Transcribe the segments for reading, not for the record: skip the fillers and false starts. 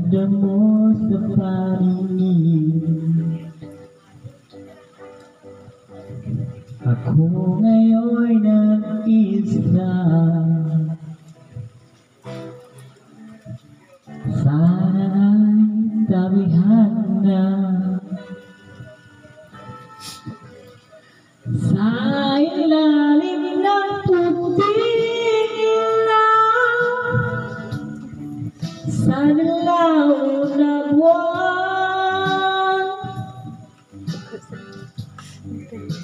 damo sa paningin. Ako ngayon'y nag-isa. Sana'y damihan na sa ilalim ng puting ilaw, sa dilaw na buwan.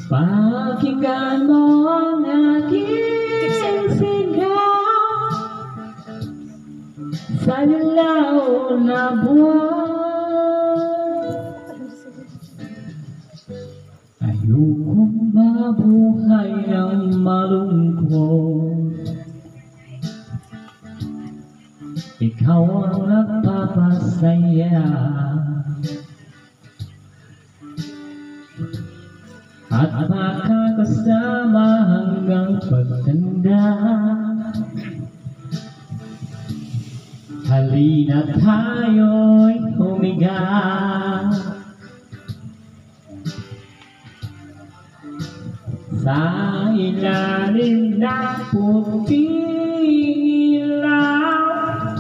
Pakinggan mo ang aking sigaw, sa dilaw na buwan. Ayokong mabuhay ng malungkot, ikaw ang nagpapasaya. At makakasama hanggang pagtanda. Halina tayo'y humiga sa ilalim ng puting ilaw,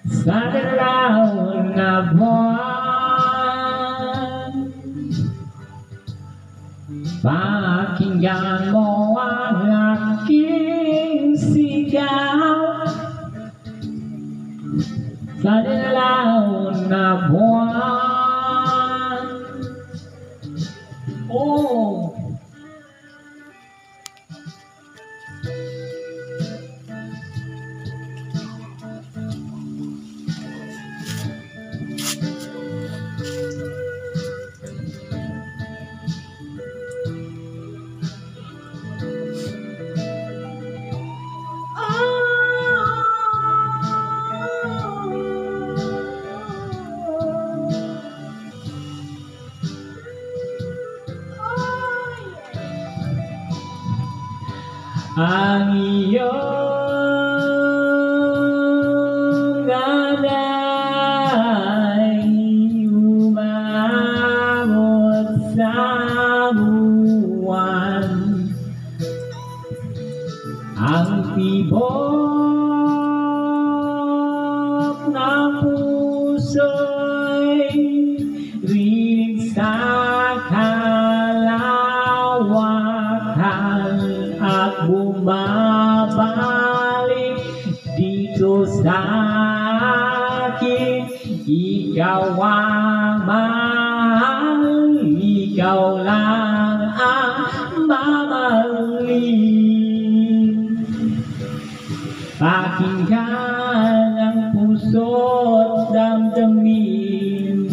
sa dilaw na buwan. Pakinggan mo ang aking sigaw, sa dilaw na buwan. Oh! Ang iyong alay umabot sa buwan. Ang tibok ng puso'y rinig sa kalawakan at bumabalik dito sa akin. Ikaw ang mahal, ikaw lang ang mamahalin. Pakinggan ang puso't damdamin,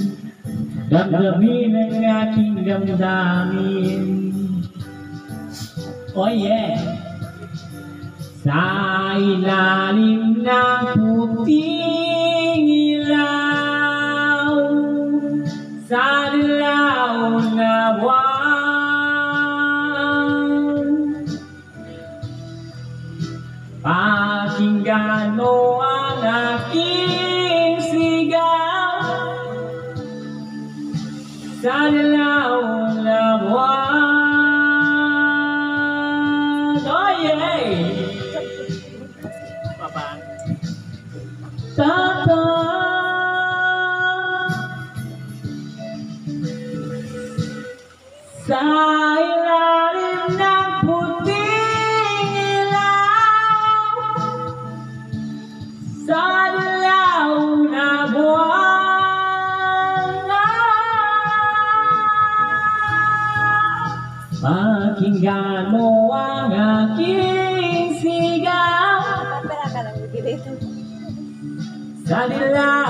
damdamin ang aking damdamin. Oh yeah! Sa ilalim ng puting ilaw, sa dilaw na buwan. Pakinggan mo ang aking sigaw, sa dilaw na buwan. Oh yeah! Tata sa ilalim ng puting ilaw, sa dilaw na buwan. Pakinggan mo ang aking sigaw, sa dilaw